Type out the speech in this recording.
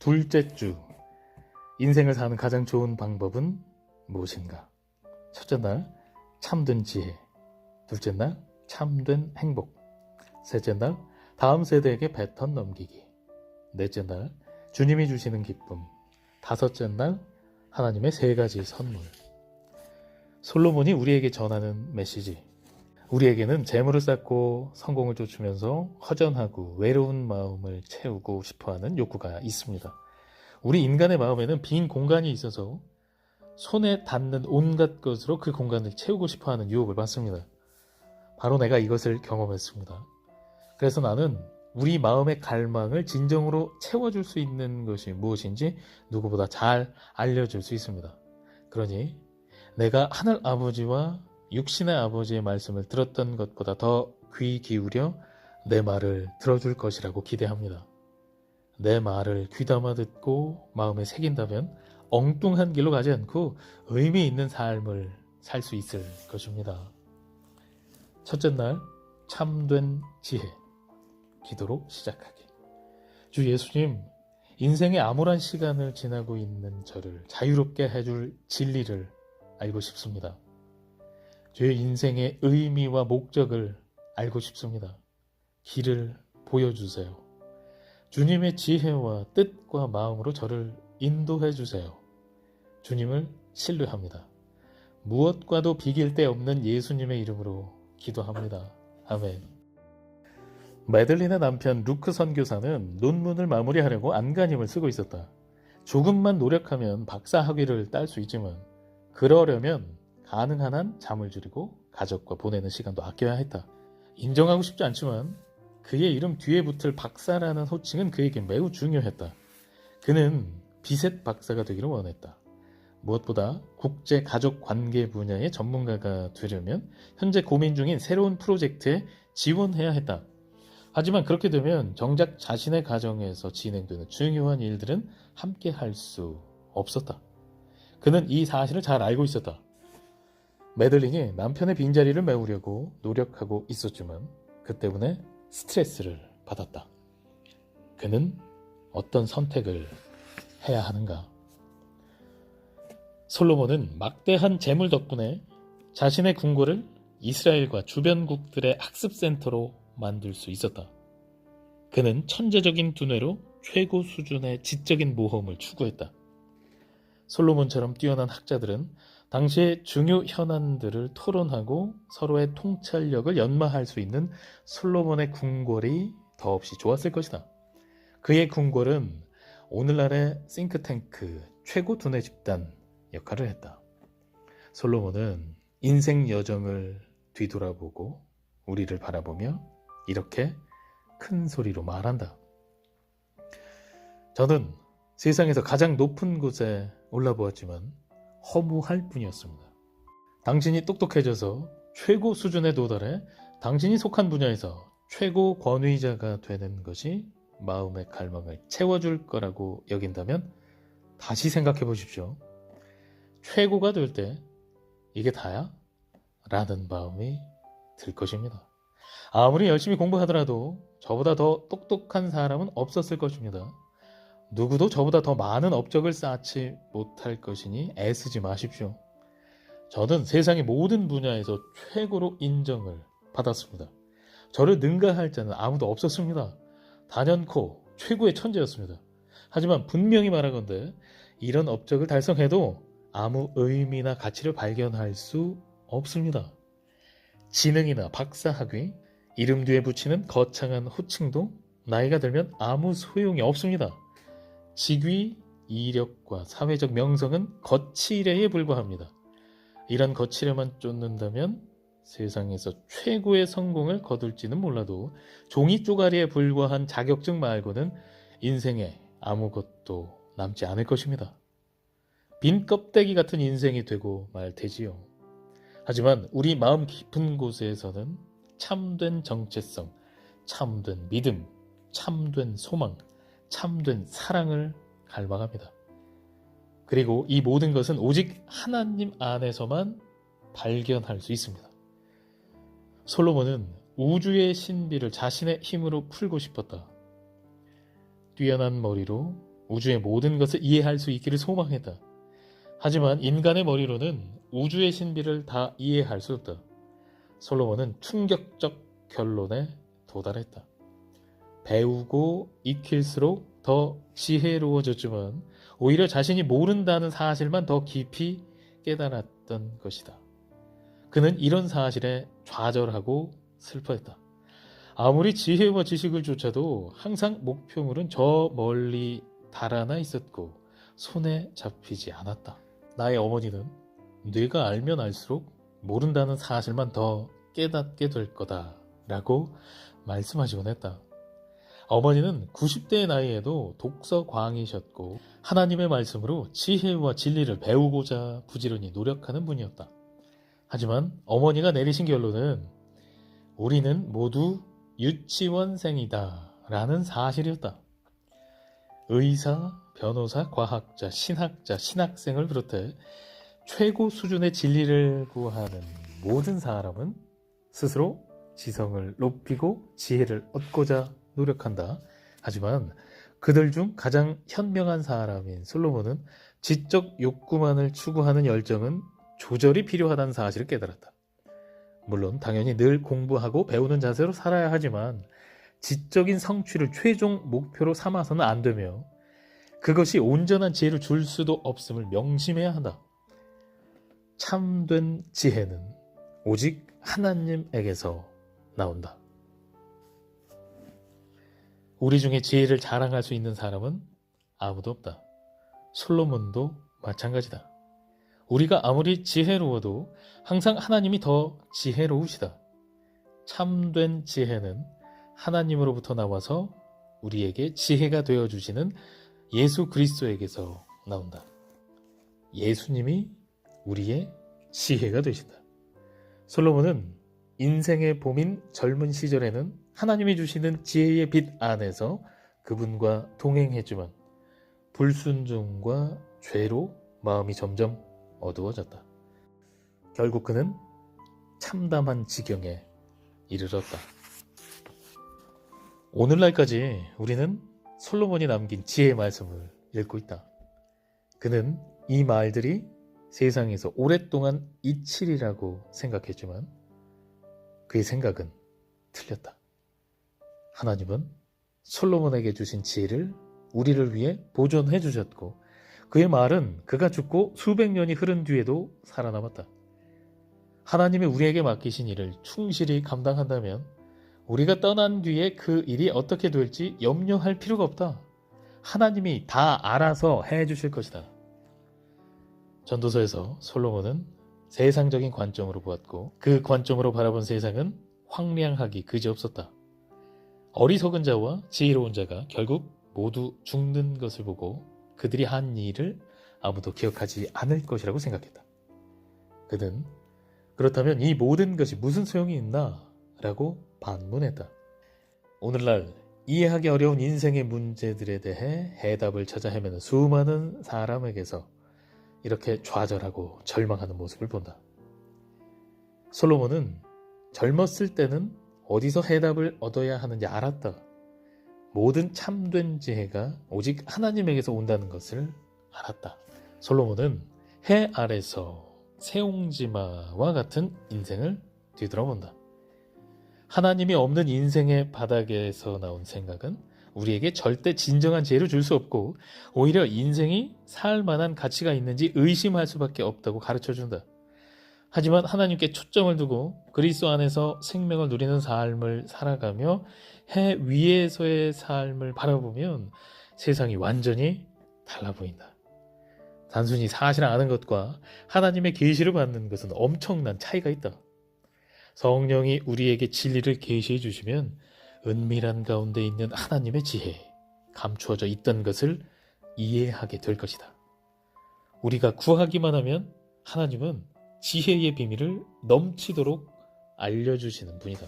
둘째 주, 인생을 사는 가장 좋은 방법은 무엇인가? 첫째 날, 참된 지혜. 둘째 날, 참된 행복. 셋째 날, 다음 세대에게 배턴 넘기기. 넷째 날, 주님이 주시는 기쁨. 다섯째 날, 하나님의 세 가지 선물. 솔로몬이 우리에게 전하는 메시지. 우리에게는 재물을 쌓고 성공을 쫓으면서 허전하고 외로운 마음을 채우고 싶어하는 욕구가 있습니다. 우리 인간의 마음에는 빈 공간이 있어서 손에 닿는 온갖 것으로 그 공간을 채우고 싶어하는 유혹을 받습니다. 바로 내가 이것을 경험했습니다. 그래서 나는 우리 마음의 갈망을 진정으로 채워줄 수 있는 것이 무엇인지 누구보다 잘 알려줄 수 있습니다. 그러니 내가 하늘 아버지와 육신의 아버지의 말씀을 들었던 것보다 더 귀 기울여 내 말을 들어줄 것이라고 기대합니다. 내 말을 귀담아 듣고 마음에 새긴다면 엉뚱한 길로 가지 않고 의미 있는 삶을 살 수 있을 것입니다. 첫째 날, 참된 지혜. 기도로 시작하기. 주 예수님, 인생의 암울한 시간을 지나고 있는 저를 자유롭게 해줄 진리를 알고 싶습니다. 제 인생의 의미와 목적을 알고 싶습니다. 길을 보여주세요. 주님의 지혜와 뜻과 마음으로 저를 인도해 주세요. 주님을 신뢰합니다. 무엇과도 비길 데 없는 예수님의 이름으로 기도합니다. 아멘. 매들린의 남편 루크 선교사는 논문을 마무리하려고 안간힘을 쓰고 있었다. 조금만 노력하면 박사 학위를 딸 수 있지만 그러려면 가능한 한 잠을 줄이고 가족과 보내는 시간도 아껴야 했다. 인정하고 싶지 않지만 그의 이름 뒤에 붙을 박사라는 호칭은 그에게 매우 중요했다. 그는 비셋 박사가 되기를 원했다. 무엇보다 국제 가족 관계 분야의 전문가가 되려면 현재 고민 중인 새로운 프로젝트에 지원해야 했다. 하지만 그렇게 되면 정작 자신의 가정에서 진행되는 중요한 일들은 함께 할 수 없었다. 그는 이 사실을 잘 알고 있었다. 매들린이 남편의 빈자리를 메우려고 노력하고 있었지만 그 때문에 스트레스를 받았다. 그는 어떤 선택을 해야 하는가? 솔로몬은 막대한 재물 덕분에 자신의 궁궐을 이스라엘과 주변국들의 학습센터로 만들 수 있었다. 그는 천재적인 두뇌로 최고 수준의 지적인 모험을 추구했다. 솔로몬처럼 뛰어난 학자들은 당시의 중요 현안들을 토론하고 서로의 통찰력을 연마할 수 있는 솔로몬의 궁궐이 더없이 좋았을 것이다. 그의 궁궐은 오늘날의 싱크탱크 최고 두뇌 집단 역할을 했다. 솔로몬은 인생 여정을 뒤돌아보고 우리를 바라보며 이렇게 큰 소리로 말한다. 저는 세상에서 가장 높은 곳에 올라보았지만 허무할 뿐이었습니다. 당신이 똑똑해져서 최고 수준에 도달해 당신이 속한 분야에서 최고 권위자가 되는 것이 마음의 갈망을 채워줄 거라고 여긴다면 다시 생각해 보십시오. 최고가 될 때 이게 다야? 라는 마음이 들 것입니다. 아무리 열심히 공부하더라도 저보다 더 똑똑한 사람은 없었을 것입니다. 누구도 저보다 더 많은 업적을 쌓지 못할 것이니 애쓰지 마십시오. 저는 세상의 모든 분야에서 최고로 인정을 받았습니다. 저를 능가할 자는 아무도 없었습니다. 단연코 최고의 천재였습니다. 하지만 분명히 말하건대 이런 업적을 달성해도 아무 의미나 가치를 발견할 수 없습니다. 지능이나 박사학위, 이름 뒤에 붙이는 거창한 호칭도 나이가 들면 아무 소용이 없습니다. 직위, 이력과 사회적 명성은 거치레에 불과합니다. 이런 거치레만 쫓는다면 세상에서 최고의 성공을 거둘지는 몰라도 종이 쪼가리에 불과한 자격증 말고는 인생에 아무것도 남지 않을 것입니다. 빈 껍데기 같은 인생이 되고 말 테지요. 하지만 우리 마음 깊은 곳에서는 참된 정체성, 참된 믿음, 참된 소망, 참된 사랑을 갈망합니다. 그리고 이 모든 것은 오직 하나님 안에서만 발견할 수 있습니다. 솔로몬은 우주의 신비를 자신의 힘으로 풀고 싶었다. 뛰어난 머리로 우주의 모든 것을 이해할 수 있기를 소망했다. 하지만 인간의 머리로는 우주의 신비를 다 이해할 수 없다. 솔로몬은 충격적 결론에 도달했다. 배우고 익힐수록 더 지혜로워졌지만 오히려 자신이 모른다는 사실만 더 깊이 깨달았던 것이다. 그는 이런 사실에 좌절하고 슬퍼했다. 아무리 지혜와 지식을 쫓아도 항상 목표물은 저 멀리 달아나 있었고 손에 잡히지 않았다. 나의 어머니는 네가 알면 알수록 모른다는 사실만 더 깨닫게 될 거다 라고 말씀하시곤 했다. 어머니는 90대의 나이에도 독서광이셨고 하나님의 말씀으로 지혜와 진리를 배우고자 부지런히 노력하는 분이었다. 하지만 어머니가 내리신 결론은 우리는 모두 유치원생이다 라는 사실이었다. 의사, 변호사, 과학자, 신학자, 신학생을 비롯해 최고 수준의 진리를 구하는 모든 사람은 스스로 지성을 높이고 지혜를 얻고자 노력한다. 하지만 그들 중 가장 현명한 사람인 솔로몬은 지적 욕구만을 추구하는 열정은 조절이 필요하다는 사실을 깨달았다. 물론 당연히 늘 공부하고 배우는 자세로 살아야 하지만 지적인 성취를 최종 목표로 삼아서는 안 되며 그것이 온전한 지혜를 줄 수도 없음을 명심해야 한다. 참된 지혜는 오직 하나님에게서 나온다. 우리 중에 지혜를 자랑할 수 있는 사람은 아무도 없다. 솔로몬도 마찬가지다. 우리가 아무리 지혜로워도 항상 하나님이 더 지혜로우시다. 참된 지혜는 하나님으로부터 나와서 우리에게 지혜가 되어주시는 예수 그리스도에게서 나온다. 예수님이 우리의 지혜가 되신다. 솔로몬은 인생의 봄인 젊은 시절에는 하나님이 주시는 지혜의 빛 안에서 그분과 동행했지만 불순종과 죄로 마음이 점점 어두워졌다. 결국 그는 참담한 지경에 이르렀다. 오늘날까지 우리는 솔로몬이 남긴 지혜의 말씀을 읽고 있다. 그는 이 말들이 세상에서 오랫동안 이치리라고 생각했지만 그의 생각은 틀렸다. 하나님은 솔로몬에게 주신 지혜를 우리를 위해 보존해 주셨고 그의 말은 그가 죽고 수백 년이 흐른 뒤에도 살아남았다. 하나님이 우리에게 맡기신 일을 충실히 감당한다면 우리가 떠난 뒤에 그 일이 어떻게 될지 염려할 필요가 없다. 하나님이 다 알아서 해주실 것이다. 전도서에서 솔로몬은 세상적인 관점으로 보았고 그 관점으로 바라본 세상은 황량하기 그지없었다. 어리석은 자와 지혜로운 자가 결국 모두 죽는 것을 보고 그들이 한 일을 아무도 기억하지 않을 것이라고 생각했다. 그는 그렇다면 이 모든 것이 무슨 소용이 있나? 라고 반문했다. 오늘날 이해하기 어려운 인생의 문제들에 대해 해답을 찾아 헤매는 수많은 사람에게서 이렇게 좌절하고 절망하는 모습을 본다. 솔로몬은 젊었을 때는 어디서 해답을 얻어야 하는지 알았다. 모든 참된 지혜가 오직 하나님에게서 온다는 것을 알았다. 솔로몬은 해 아래서 새옹지마와 같은 인생을 뒤돌아본다. 하나님이 없는 인생의 바닥에서 나온 생각은 우리에게 절대 진정한 지혜를 줄 수 없고 오히려 인생이 살 만한 가치가 있는지 의심할 수밖에 없다고 가르쳐준다. 하지만 하나님께 초점을 두고 그리스도 안에서 생명을 누리는 삶을 살아가며 해 위에서의 삶을 바라보면 세상이 완전히 달라 보인다. 단순히 사실 아는 것과 하나님의 계시를 받는 것은 엄청난 차이가 있다. 성령이 우리에게 진리를 계시해 주시면 은밀한 가운데 있는 하나님의 지혜, 감추어져 있던 것을 이해하게 될 것이다. 우리가 구하기만 하면 하나님은 지혜의 비밀을 넘치도록 알려주시는 분이다.